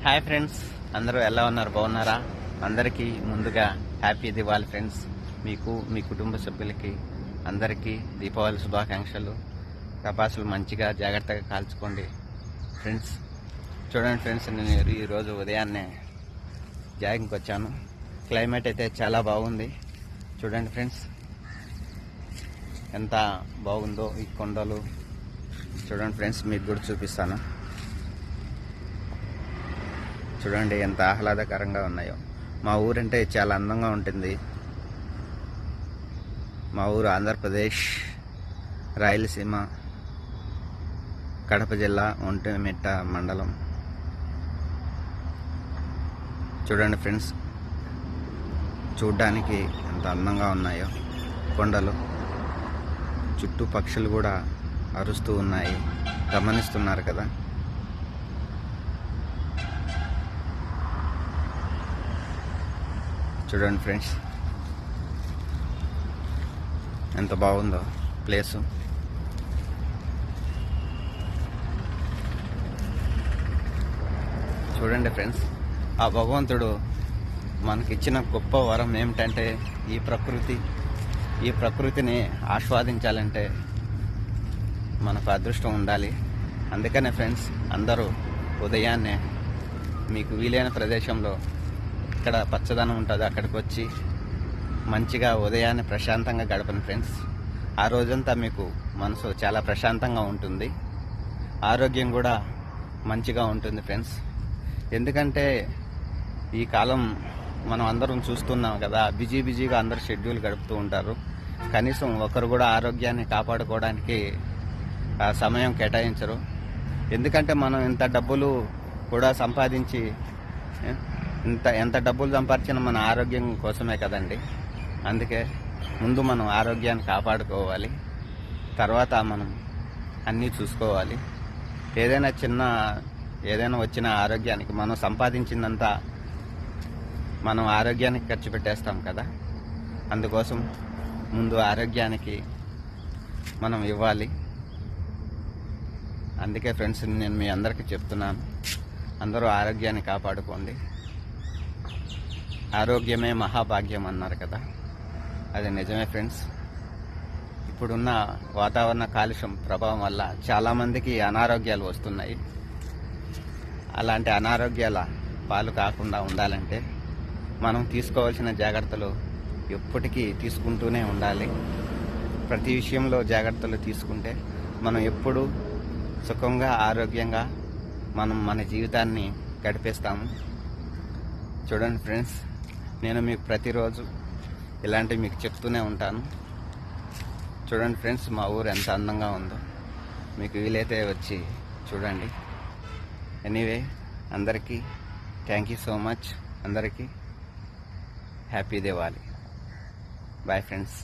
Hi friends, అందరూ ఎలా ఉన్నారు? బాగున్నారా? అందరికీ ముందుగా హ్యాపీ దివాళీ ఫ్రెండ్స్. మీకు, మీ కుటుంబ సభ్యులకి అందరికీ దీపావళి శుభాకాంక్షలు. టపాసులు మంచిగా జాగ్రత్తగా కాల్చుకోండి ఫ్రెండ్స్. చూడండి ఫ్రెండ్స్, నేను ఈరోజు ఉదయాన్నే జాగింగ్కి వచ్చాను. క్లైమేట్ అయితే చాలా బాగుంది. చూడండి ఫ్రెండ్స్, ఎంత బాగుందో ఈ కొండలు. చూడండి ఫ్రెండ్స్, మీకు కూడా చూపిస్తాను. చూడండి ఎంత ఆహ్లాదకరంగా ఉన్నాయో. మా ఊరంటే చాలా అందంగా ఉంటుంది. మా ఊరు ఆంధ్రప్రదేశ్, రాయలసీమ, కడప జిల్లా, ఒంటిమిట్ట మండలం. చూడండి ఫ్రెండ్స్, చూడ్డానికి ఎంత అందంగా ఉన్నాయో కొండలు. చుట్టూ పక్షులు కూడా అరుస్తూ ఉన్నాయి, గమనిస్తున్నారు కదా. చూడండి ఫ్రెండ్స్, ఎంత బాగుందో ప్లేసు. చూడండి ఫ్రెండ్స్, ఆ భగవంతుడు మనకిచ్చిన గొప్ప వరం ఏమిటంటే ఈ ప్రకృతిని ఆస్వాదించాలంటే మనకు అదృష్టం ఉండాలి. అందుకనే ఫ్రెండ్స్, అందరూ ఉదయాన్నే మీకు వీలైన ప్రదేశంలో ఇక్కడ పచ్చదనం ఉంటుంది, అక్కడికి వచ్చి మంచిగా ఉదయాన్నే ప్రశాంతంగా గడపండి ఫ్రెండ్స్. ఆ రోజంతా మీకు మనసు చాలా ప్రశాంతంగా ఉంటుంది, ఆరోగ్యం కూడా మంచిగా ఉంటుంది ఫ్రెండ్స్. ఎందుకంటే ఈ కాలం మనం అందరం చూస్తున్నాం కదా, బిజీగా అందరు షెడ్యూల్ గడుపుతూ ఉంటారు. కనీసం ఒకరు కూడా ఆరోగ్యాన్ని కాపాడుకోవడానికి సమయం కేటాయించరు. ఎందుకంటే మనం ఇంత డబ్బులు కూడా సంపాదించి ఎంత డబ్బులు సంపాదించినా మన ఆరోగ్యం కోసమే కదండి. అందుకే ముందు మనం ఆరోగ్యాన్ని కాపాడుకోవాలి, తర్వాత మనం అన్నీ చూసుకోవాలి. ఏదైనా వచ్చిన ఆరోగ్యానికి మనం సంపాదించిందంతా మనం ఆరోగ్యానికి ఖర్చు పెట్టేస్తాం కదా. అందుకోసం ముందు ఆరోగ్యానికి మనం ఇవ్వాలి. అందుకే ఫ్రెండ్స్, నేను మీ అందరికీ చెప్తున్నాను, అందరూ ఆరోగ్యాన్ని కాపాడుకోండి. ఆరోగ్యమే మహాభాగ్యం అన్నారు కదా, అది నిజమే ఫ్రెండ్స్. ఇప్పుడున్న వాతావరణ కాలుష్యం ప్రభావం వల్ల చాలామందికి అనారోగ్యాలు వస్తున్నాయి. అలాంటి అనారోగ్యాల పాలు కాకుండా ఉండాలంటే మనం తీసుకోవాల్సిన జాగ్రత్తలు ఎప్పటికీ తీసుకుంటూనే ఉండాలి. ప్రతి విషయంలో జాగ్రత్తలు తీసుకుంటే మనం ఎప్పుడూ సుఖంగా, ఆరోగ్యంగా మనం మన జీవితాన్ని గడిపేస్తాము. చూడండి ఫ్రెండ్స్, నేను మీకు ప్రతిరోజు ఇలాంటివి మీకు చెప్తూనే ఉంటాను. చూడండి ఫ్రెండ్స్, మా ఊరు ఎంత అందంగా ఉందో. మీకు వీలైతే వచ్చి చూడండి. ఎనీవే, అందరికీ థ్యాంక్ యూ సో మచ్. అందరికీ హ్యాపీ దివాళీ. Bye friends.